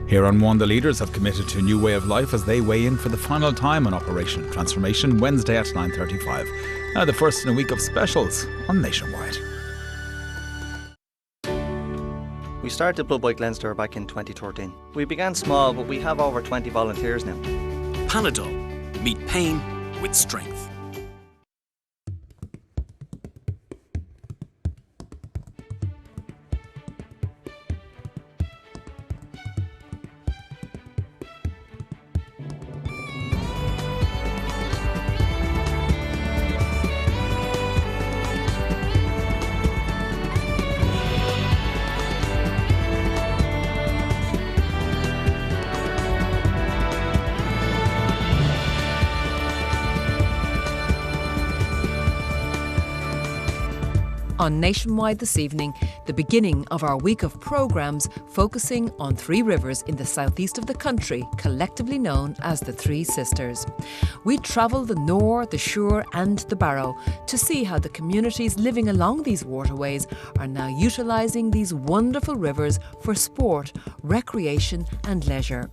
Here on One, the leaders have committed to a new way of life as they weigh in for the final time on Operation Transformation Wednesday at 9:35. Now the first in a week of specials on Nationwide. We started Blood Bike Leinster back in 2013. We began small, but we have over 20 volunteers now. Panadol. Meet pain with strength. On Nationwide this evening, the beginning of our week of programmes focusing on three rivers in the southeast of the country, collectively known as the Three Sisters. We travel the Nore, the Suir and the Barrow to see how the communities living along these waterways are now utilising these wonderful rivers for sport, recreation and leisure.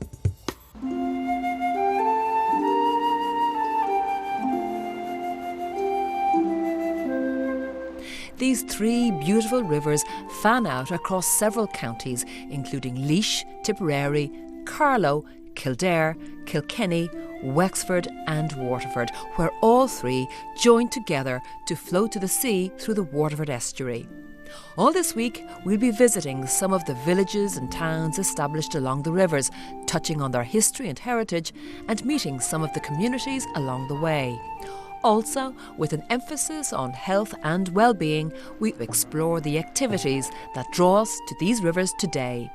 These three beautiful rivers fan out across several counties, including Laois, Tipperary, Carlow, Kildare, Kilkenny, Wexford and Waterford, where all three join together to flow to the sea through the Waterford estuary. All this week, we'll be visiting some of the villages and towns established along the rivers, touching on their history and heritage and meeting some of the communities along the way. Also, with an emphasis on health and well-being, we explore the activities that draw us to these rivers today.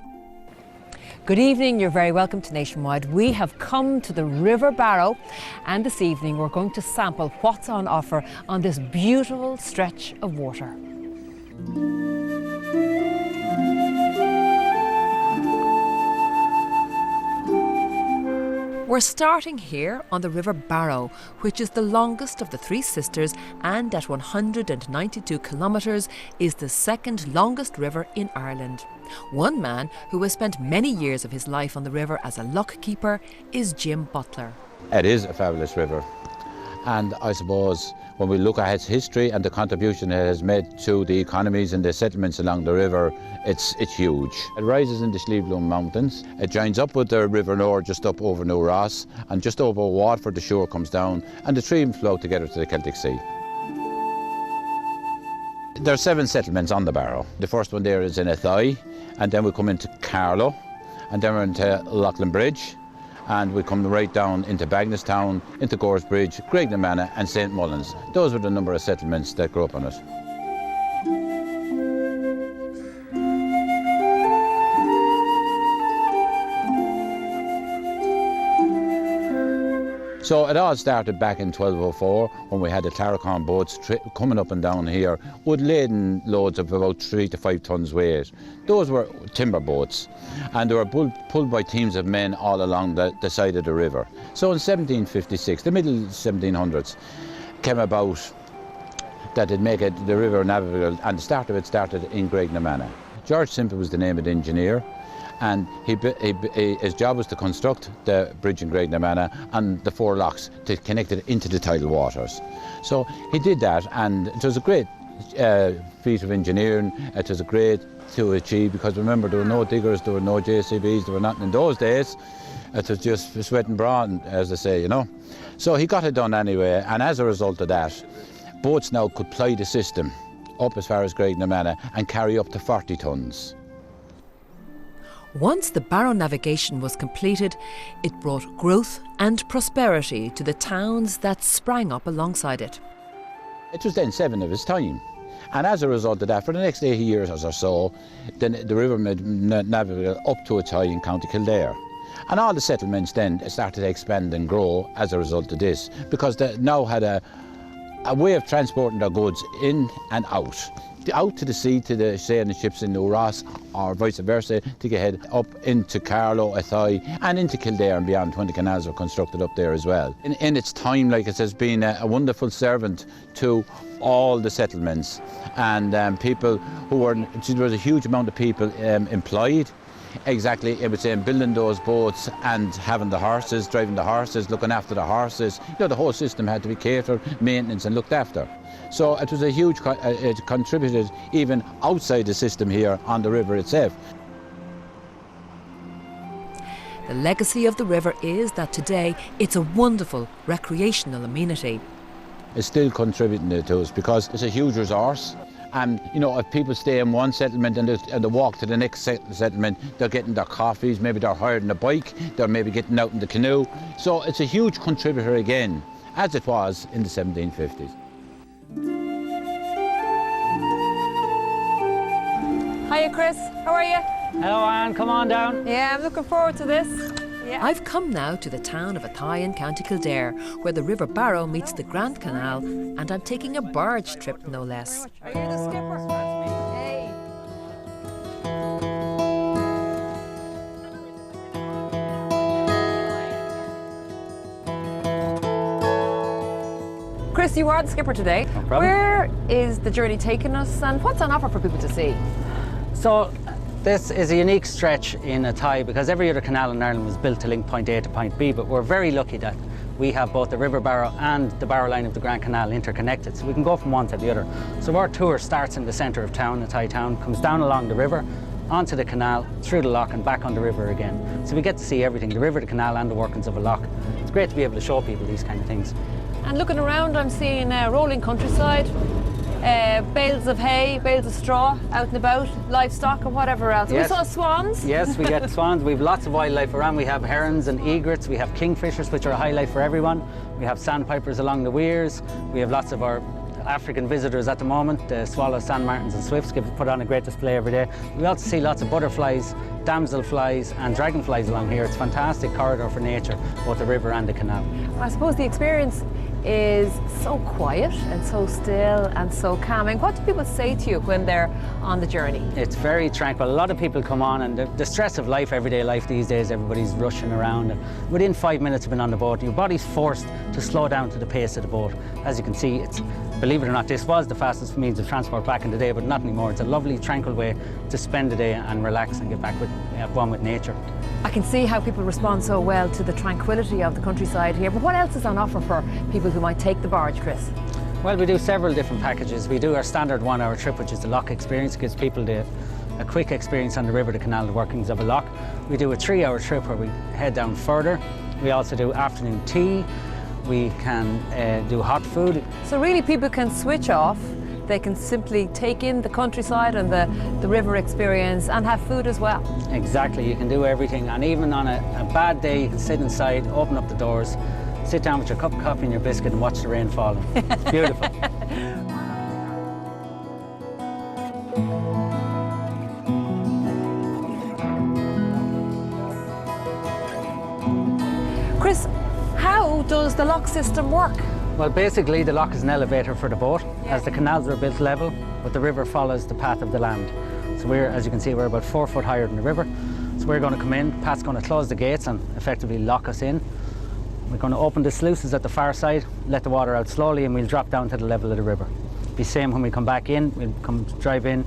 Good evening, you're very welcome to Nationwide. We have come to the River Barrow and this evening we're going to sample what's on offer on this beautiful stretch of water. We're starting here on the River Barrow, which is the longest of the Three Sisters and at 192 kilometres is the second longest river in Ireland. One man who has spent many years of his life on the river as a lock keeper is Jim Butler. It is a fabulous river, and I suppose when we look at its history and the contribution it has made to the economies and the settlements along the river, it's huge. It rises in the Schliebloom Mountains. It joins up with the River Nore just up over New Ross, and just over Waterford the shore comes down, and the three flow together to the Celtic Sea. There are 7 settlements on the Barrow. The first one there is in Athy, and then we come into Carlow, and then we're into Loughlin Bridge, and we come right down into Bagnestown, into Goresbridge, Graignamanagh and St Mullins. Those were the number of settlements that grew up on it. So it all started back in 1204 when we had the Claricon boats coming up and down here with laden loads of about 3 to 5 tons weight. Those were timber boats, and they were pulled by teams of men all along the side of the river. So in 1756, the middle 1700s, came about that it'd make the river navigable, and the start of it started in Graignamanagh. George Simple was the name of the engineer, and his job was to construct the bridge in Graignamanagh and the 4 locks to connect it into the tidal waters. So he did that, and it was a great feat of engineering. It was a great to achieve, because remember, there were no diggers, there were no JCBs, there were nothing in those days. It was just sweat and brawn, as they say, you know. So he got it done anyway, and as a result of that, boats now could ply the system up as far as Graignamanagh and carry up to 40 tonnes. Once the Barrow navigation was completed, it brought growth and prosperity to the towns that sprang up alongside it. It was then 7 of its time, and as a result of that, for the next 80 years or so, then the river navigated up to its high in County Kildare. And all the settlements then started to expand and grow as a result of this, because they now had a way of transporting their goods in and out to the sea, to the sailing ships in New Ross, or vice versa, to get head up into Carlow, Athy, and into Kildare and beyond. 20 canals were constructed up there as well. In its time, like it has been a wonderful servant to all the settlements, and people who were, there was a huge amount of people employed Exactly, it was building those boats and having the horses, driving the horses, looking after the horses. You know, the whole system had to be catered, maintenance and looked after. So it was a huge, it contributed even outside the system here on the river itself. The legacy of the river is that today it's a wonderful recreational amenity. It's still contributing to us because it's a huge resource. And, you know, if people stay in one settlement and they walk to the next settlement, they're getting their coffees, maybe they're hiring a bike, they're maybe getting out in the canoe. So it's a huge contributor again, as it was in the 1750s. Hiya Chris, how are you? Hello Anne, come on down. Yeah, I'm looking forward to this. Yeah. I've come now to the town of Athy in County Kildare, where the River Barrow meets the Grand Canal, and I'm taking a barge trip, no less. Are you the skipper? Hey. Chris, you are the skipper today. No problem. Where is the journey taking us and what's on offer for people to see? So this is a unique stretch in Athy because every other canal in Ireland was built to link point A to point B, but we're very lucky that we have both the River Barrow and the Barrow line of the Grand Canal interconnected, so we can go from one to the other. So our tour starts in the centre of town, Athy town, comes down along the river, onto the canal, through the loch and back on the river again. So we get to see everything, the river, the canal and the workings of a loch. It's great to be able to show people these kind of things. And looking around, I'm seeing rolling countryside, bales of hay, bales of straw out and about, livestock and whatever else. Yes. We saw swans. Yes, we get swans. We have lots of wildlife around. We have herons and egrets. We have kingfishers, which are a highlight for everyone. We have sandpipers along the weirs. We have lots of our African visitors at the moment. The swallows, sand martins and swifts put on a great display every day. We also see lots of butterflies, damselflies and dragonflies along here. It's a fantastic corridor for nature, both the river and the canal. I suppose the experience is so quiet and so still and so calming. What do people say to you when they're on the journey? It's very tranquil. A lot of people come on and the stress of life, everyday life these days, everybody's rushing around. And within 5 minutes of being on the boat, your body's forced to slow down to the pace of the boat. As you can see, it's, believe it or not, this was the fastest means of transport back in the day, but not anymore. It's a lovely, tranquil way to spend the day and relax and get back at one with nature. I can see how people respond so well to the tranquility of the countryside here, but what else is on offer for people who might take the barge, Chris? Well, we do several different packages. We do our standard 1 hour trip, which is the loch experience. It gives people a quick experience on the river, the canal, the workings of a loch. We do a 3 hour trip where we head down further. We also do afternoon tea. We can do hot food. So really people can switch off. They can simply take in the countryside and the river experience and have food as well. Exactly, you can do everything. And even on a bad day, you can sit inside, open up the doors, sit down with your cup of coffee and your biscuit and watch the rain falling. It's beautiful. Chris, how does the lock system work? Well, basically the loch is an elevator for the boat, as the canals are built level, but the river follows the path of the land. So we're, as you can see, we're about 4 foot higher than the river. So we're going to come in, Pat's going to close the gates and effectively lock us in. We're going to open the sluices at the far side, let the water out slowly, and we'll drop down to the level of the river. Be same when we come back in, we'll come drive in,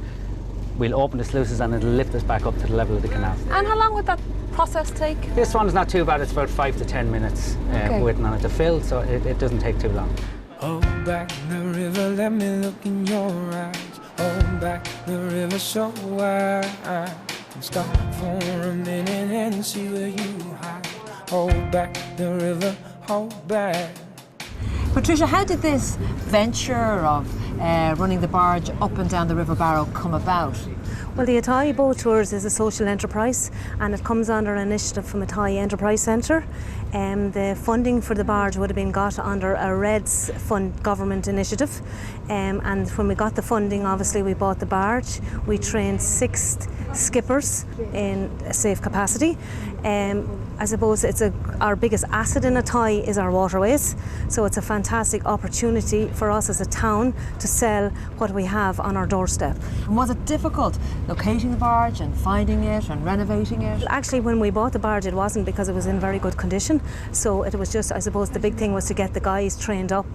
we'll open the sluices and it'll lift us back up to the level of the canal. And how long would that process take? This one's not too bad, it's about 5 to 10 minutes waiting on it to fill, so it doesn't take too long. Hold back the river, let me look in your eyes. Hold back the river so wide. Stop for a minute and see where you hide. Hold back the river, hold back. Patricia, how did this venture of running the barge up and down the River Barrow come about? Well, the Athy Boat Tours is a social enterprise and it comes under an initiative from Athy Enterprise Centre. The funding for the barge would have been got under a REDS fund government initiative. And when we got the funding, obviously we bought the barge. We trained 6 skippers in a safe capacity. I suppose our biggest asset in Athy is our waterways. So it's a fantastic opportunity for us as a town to sell what we have on our doorstep. And was it difficult locating the barge and finding it and renovating it? Actually, when we bought the barge, it wasn't because it was in very good condition. So it was just, I suppose, the big thing was to get the guys trained up,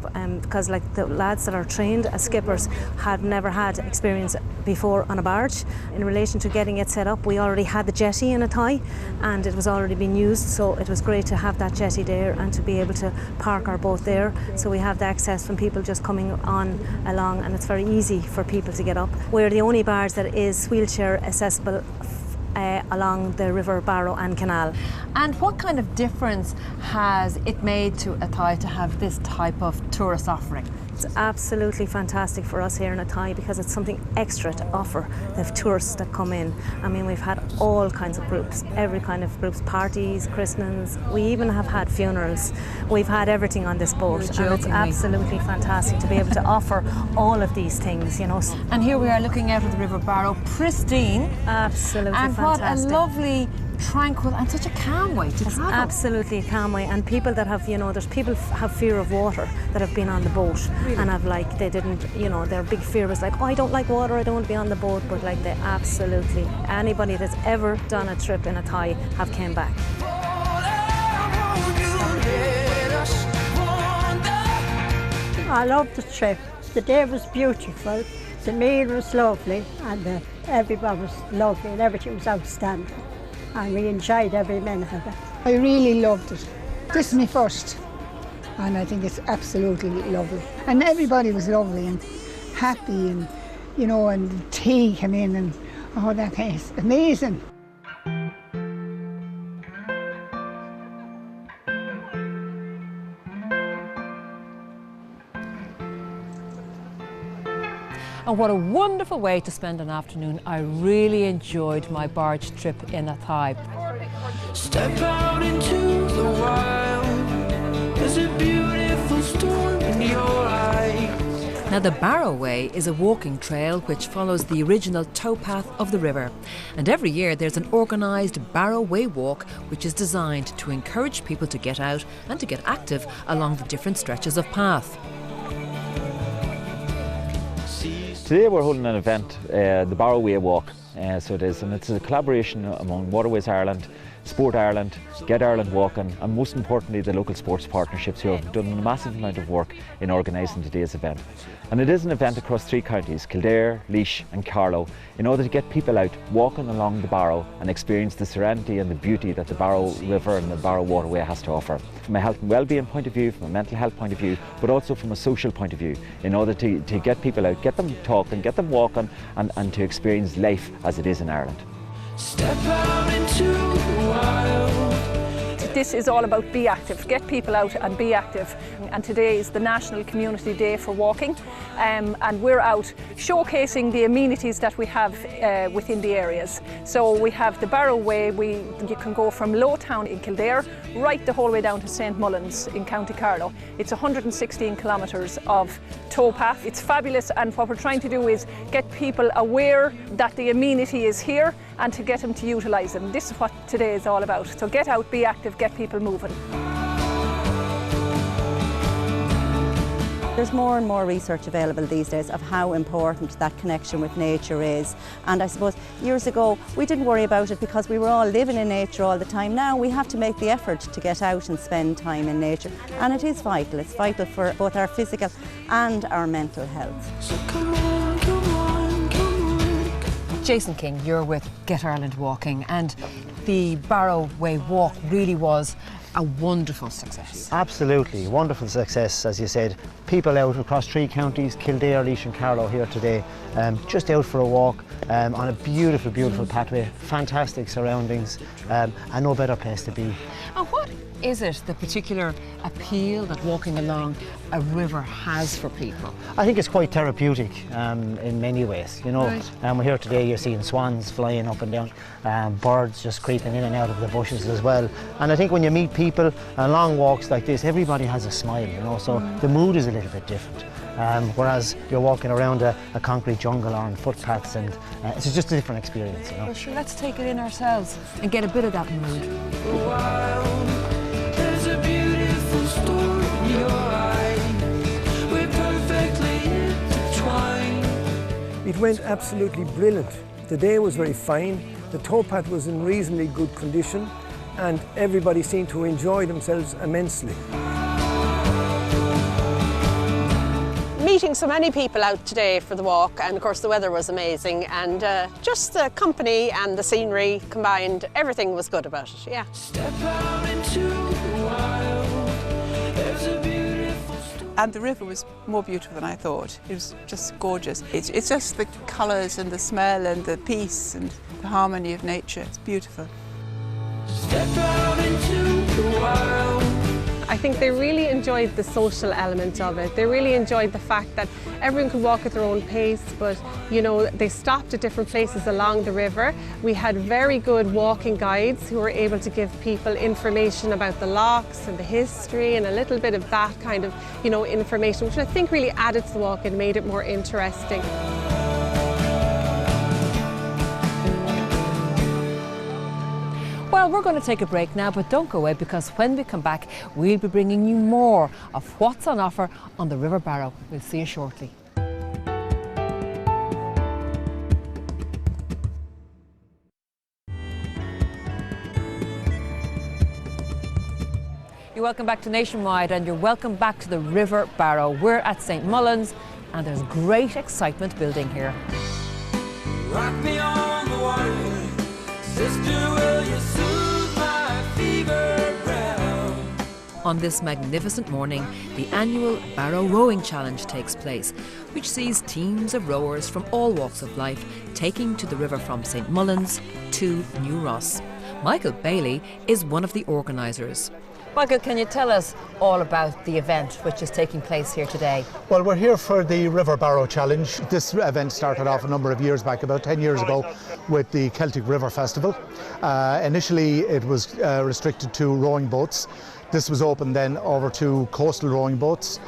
because like the lads that are trained as skippers had never had experience before on a barge. In relation to getting it set up, we already had the jetty in Athy, and it was already being used. So it was great to have that jetty there and to be able to park our boat there. So we have the access from people just coming on along, and it's very easy for people to get up. We're the only barge that is wheelchair accessible along the River Barrow and Canal. And what kind of difference has it made to Athy to have this type of tourist offering? It's absolutely fantastic for us here in Athy because it's something extra to offer the tourists that come in. I mean, we've had all kinds of groups, every kind of groups, parties, christenings. We even have had funerals. We've had everything on this boat, and it's absolutely fantastic to be able to offer all of these things, you know. And here we are looking out of the River Barrow, pristine. Absolutely and fantastic. And what a lovely, tranquil and such a calm way to travel. Absolutely a calm way. And people that have, you know, there's people have fear of water that have been on the boat, and have like, they didn't, you know, their big fear was like, oh, I don't like water, I don't want to be on the boat, but like they absolutely, anybody that's ever done a trip in Athy have came back. I loved the trip. The day was beautiful, the meal was lovely, and everybody was lovely, and everything was outstanding. And we enjoyed every minute of it. I really loved it. This is my first, and I think it's absolutely lovely. And everybody was lovely and happy, and you know, and the tea came in, and oh, that tastes amazing. And what a wonderful way to spend an afternoon. I really enjoyed my barge trip in Athy. Step out into the wild. There's a beautiful storm in your eyes. Now the Barrow Way is a walking trail which follows the original towpath of the river. And every year there's an organised Barrow Way walk which is designed to encourage people to get out and to get active along the different stretches of path. Today we're holding an event, the Barrow Way Walk, so it is, and it's a collaboration among Waterways Ireland, Sport Ireland, Get Ireland Walking, and most importantly the local sports partnerships who have done a massive amount of work in organising today's event. And it is an event across 3 counties, Kildare, Laois and Carlow, in order to get people out walking along the Barrow and experience the serenity and the beauty that the Barrow River and the Barrow Waterway has to offer. From a health and well-being point of view, from a mental health point of view, but also from a social point of view, in order to get people out, get them talking, get them walking, and to experience life as it is in Ireland. Step out into the wild. This is all about be active, get people out and be active. And today is the National Community Day for Walking, and we're out showcasing the amenities that we have within the areas. So we have the Barrow Way, you can go from Lowtown in Kildare right the whole way down to St Mullins in County Carlow. It's 116 kilometres of towpath. It's fabulous, and what we're trying to do is get people aware that the amenity is here and to get them to utilise them. This is what today is all about. So get out, be active, get people moving. There's more and more research available these days of how important that connection with nature is. And I suppose years ago we didn't worry about it because we were all living in nature all the time. Now we have to make the effort to get out and spend time in nature. And it is vital. It's vital for both our physical and our mental health. So come on, come on, come on. Jason King, you're with Get Ireland Walking, and the Barrow Way walk really was a wonderful success. Absolutely, wonderful success, as you said. People out across 3 counties, Kildare, Laois and Carlow here today, just out for a walk on a beautiful, beautiful pathway, fantastic surroundings, and no better place to be. And what is it, the particular appeal that walking along a river has for people? I think it's quite therapeutic in many ways, you know. Right. We're here today, you're seeing swans flying up and down, birds just creeping in and out of the bushes as well. And I think when you meet people on long walks like this, everybody has a smile, you know, so the mood is a little bit different. Whereas you're walking around a concrete jungle or on footpaths, and it's just a different experience, you know. Well, sure, let's take it in ourselves and get a bit of that mood. There's a beautiful story in your eyes. We're perfectly intertwined. It went absolutely brilliant. The day was very fine, the towpath was in reasonably good condition, and everybody seemed to enjoy themselves immensely. Meeting so many people out today for the walk, and of course the weather was amazing, and just the company and the scenery combined, everything was good about it, yeah. Step out into the wild. There's a beautiful story. And the river was more beautiful than I thought. It was just gorgeous. It's just the colours and the smell and the peace and the harmony of nature. It's beautiful. Step out into the wild. I think they really enjoyed the social element of it. They really enjoyed the fact that everyone could walk at their own pace, but you know, they stopped at different places along the river. We had very good walking guides who were able to give people information about the locks and the history and a little bit of that kind of, you know, information, which I think really added to the walk and made it more interesting. Well, we're going to take a break now, but don't go away, because when we come back, we'll be bringing you more of what's on offer on the River Barrow. We'll see you shortly. You're welcome back to Nationwide, and you're welcome back to the River Barrow. We're at St. Mullins, and there's great excitement building here. Rock me on the waterway. Sister, will you soothe my fever brow? On this magnificent morning, the annual Barrow Rowing Challenge takes place, which sees teams of rowers from all walks of life taking to the river from St. Mullins to New Ross. Michael Bailey is one of the organisers. Michael, can you tell us all about the event which is taking place here today? Well, we're here for the River Barrow Challenge. This event started off a number of years back, about 10 years ago, with the Celtic River Festival. Initially it was restricted to rowing boats. This was opened then over to coastal rowing boats.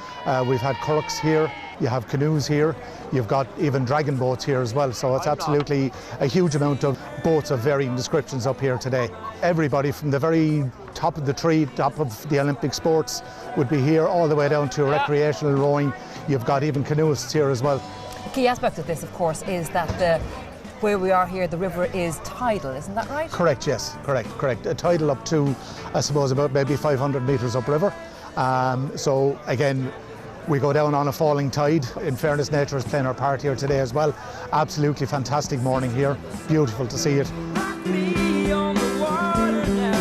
We've had currachs here, you have canoes here, you've got even dragon boats here as well, so it's absolutely a huge amount of boats of varying descriptions up here today. Everybody from the very top of the tree, top of the Olympic sports would be here, all the way down to recreational rowing. You've got even canoeists here as well. The key aspect of this, of course, is that where we are here, the river is tidal, isn't that right? Correct, yes, correct. A tidal up to, I suppose, about maybe 500 metres upriver. So again, we go down on a falling tide. In fairness, nature is playing our part here today as well. Absolutely fantastic morning here. Beautiful to see it. Rock me on the water now.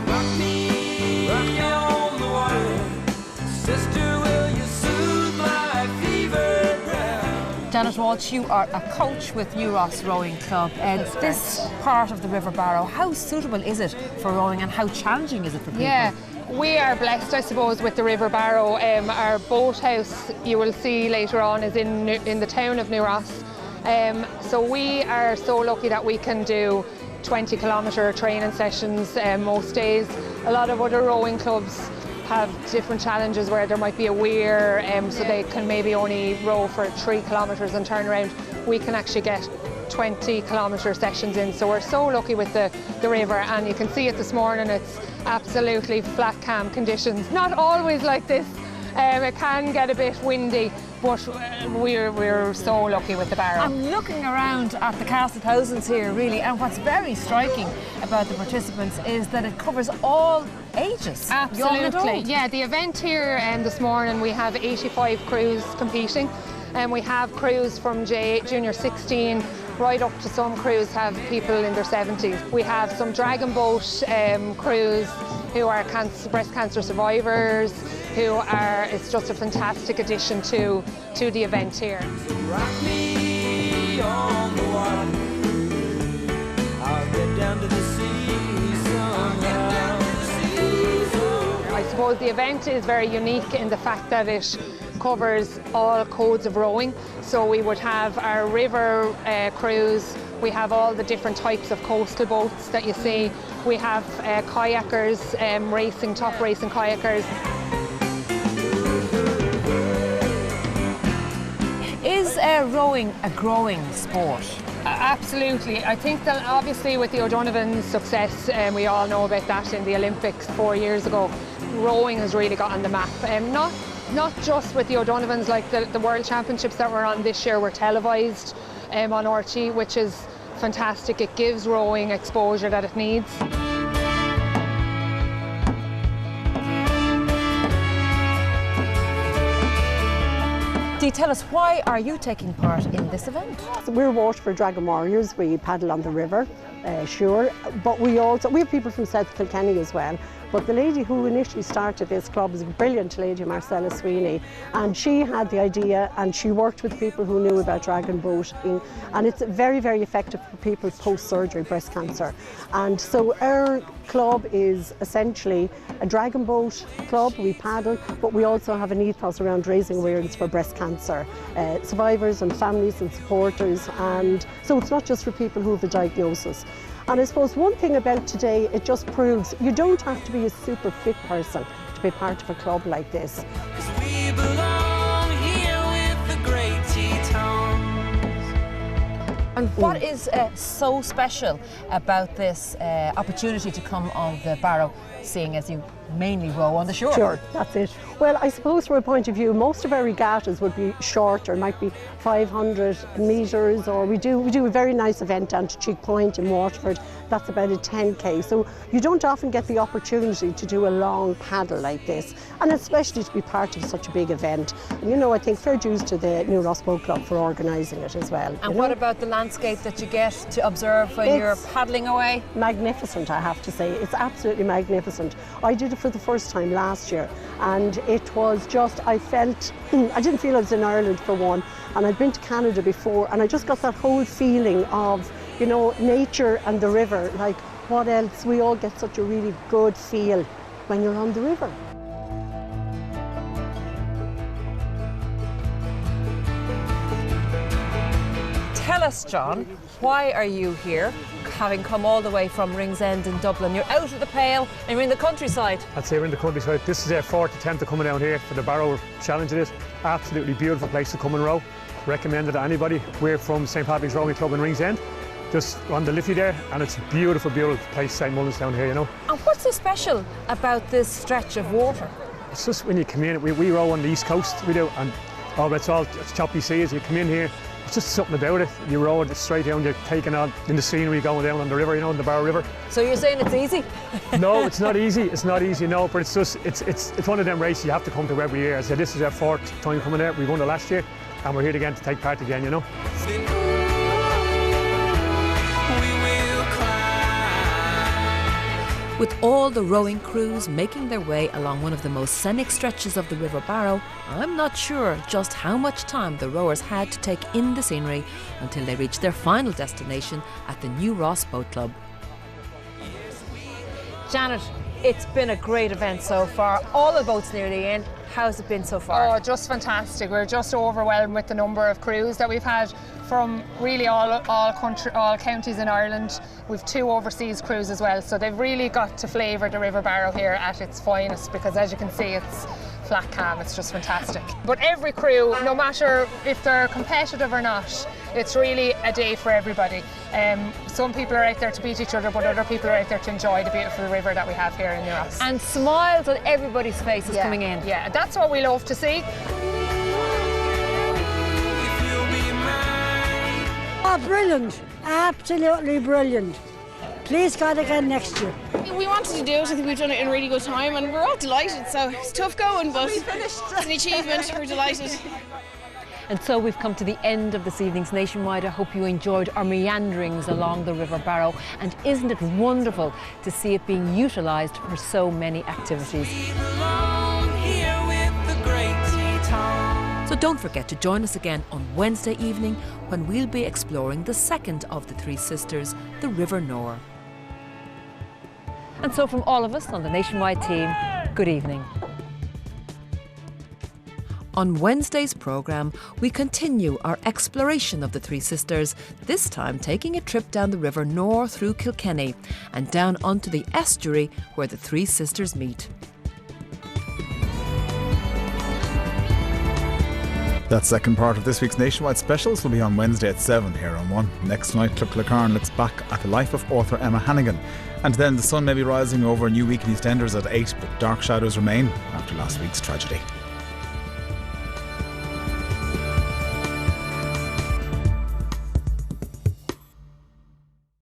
Rock me on the water. Sister, will you soothe my fever brow? Janet Walsh, you are a coach with New Ross Rowing Club. This part of the River Barrow, how suitable is it for rowing and how challenging is it for people? Yeah. We are blessed, I suppose, with the River Barrow. Our boathouse, you will see later on, is in the town of New Ross. So we are so lucky that we can do 20-kilometre training sessions most days. A lot of other rowing clubs have different challenges where there might be a weir, so they can maybe only row for 3 kilometres and turn around. We can actually get 20-kilometre sessions in, so we're so lucky with the river, and you can see it this morning. It's absolutely flat calm conditions. Not always like this. It can get a bit windy, but we're so lucky with the Barrow. I'm looking around at the cast of thousands here, really, and what's very striking about the participants is that it covers all ages. Absolutely, yeah. The event here this morning, we have 85 crews competing, and we have crews from junior 16 right up to some crews have people in their 70s. We have some dragon boat crews who are breast cancer survivors, it's just a fantastic addition to the event here. Rock me on the water. I'll get down to the sea somehow. I suppose the event is very unique in the fact that it covers all codes of rowing. So we would have our river crews, we have all the different types of coastal boats that you see. We have kayakers, top racing kayakers. Is rowing a growing sport? Absolutely. I think that obviously with the O'Donovan's success, we all know about that in the Olympics 4 years ago, rowing has really got on the map. Not just with the O'Donovans, like the World Championships that were on this year were televised on RTÉ, which is fantastic. It gives rowing exposure that it needs. Dee, tell us, why are you taking part in this event? We're Waterford Dragon Warriors. We paddle on the river, sure, but we have people from South Kilkenny as well. But the lady who initially started this club is a brilliant lady, Marcella Sweeney, and she had the idea and she worked with people who knew about dragon boating, and it's very, very effective for people post-surgery breast cancer. And so our club is essentially a dragon boat club. We paddle, but we also have an ethos around raising awareness for breast cancer survivors and families and supporters, and so it's not just for people who have a diagnosis. And I suppose one thing about today, it just proves you don't have to be a super fit person to be part of a club like this. We belong here with the great Tetons. And what is so special about this opportunity to come on the Barrow, seeing as you mainly row on the shore? Sure, that's it. Well, I suppose from a point of view, most of our regattas would be shorter, might be 500 metres, or we do a very nice event down to Cheek Point in Waterford. That's about a 10k. So you don't often get the opportunity to do a long paddle like this, and especially to be part of such a big event. And, you know, I think fair dues to the New Ross Boat Club for organising it as well. And what about the landscape that you get to observe when you're paddling away? Magnificent, I have to say. It's absolutely magnificent. I did it for the first time last year, and it was just, I didn't feel I was in Ireland for one, and I'd been to Canada before, and I just got that whole feeling of, you know, nature and the river. Like, what else? We all get such a really good feel when you're on the river. Tell us, John, why are you here, having come all the way from Ringsend in Dublin? You're out of the Pale and you're in the countryside. I'd say we're in the countryside. This is our fourth attempt of coming down here for the Barrow Challenge. It is absolutely beautiful place to come and row. Recommend it to anybody. We're from St Patrick's Rowing Club in Ringsend, just on the Liffey there, and it's a beautiful, beautiful place, St Mullins down here, you know. And what's so special about this stretch of water? It's just when you come in, we row on the east coast, we do, and it's choppy seas. You come in here, it's just something about it. You row it straight down, you're taking on in the scenery going down on the river, you know, in the Barrow River. So you're saying it's easy? No, it's not easy. It's not easy, no, but it's just, it's one of them races you have to come to every year. I said, this is our fourth time coming there. We won it last year, and we're here again to take part again, you know. With all the rowing crews making their way along one of the most scenic stretches of the River Barrow, I'm not sure just how much time the rowers had to take in the scenery until they reached their final destination at the New Ross Boat Club. Janet, it's been a great event so far. All the boats nearly in. How's it been so far? Oh, just fantastic. We're just overwhelmed with the number of crews that we've had from really all counties in Ireland. We've 2 overseas crews as well, so they've really got to flavour the River Barrow here at its finest, because as you can see, it's flat calm. It's just fantastic. But every crew, no matter if they're competitive or not, it's really a day for everybody. Some people are out there to beat each other, but other people are out there to enjoy the beautiful river that we have here in New Ross. And smiles on everybody's faces coming in. Yeah, that's what we love to see. Oh, brilliant. Absolutely brilliant. Please God again next year. We wanted to do it. I think we've done it in really good time, and we're all delighted. So it's tough going, but it's an achievement. We're delighted. And so we've come to the end of this evening's Nationwide. I hope you enjoyed our meanderings along the River Barrow, and isn't it wonderful to see it being utilised for so many activities. So don't forget to join us again on Wednesday evening, when we'll be exploring the second of the 3 sisters, the River Nore. And so from all of us on the Nationwide team, good evening. On Wednesday's programme, we continue our exploration of the 3 sisters, this time taking a trip down the River Nore through Kilkenny and down onto the estuary where the 3 sisters meet. That second part of this week's Nationwide Specials will be on Wednesday at 7 here on One. Next night, Club Clacarn looks back at the life of author Emma Hannigan. And then the sun may be rising over a new week in EastEnders at 8, but dark shadows remain after last week's tragedy.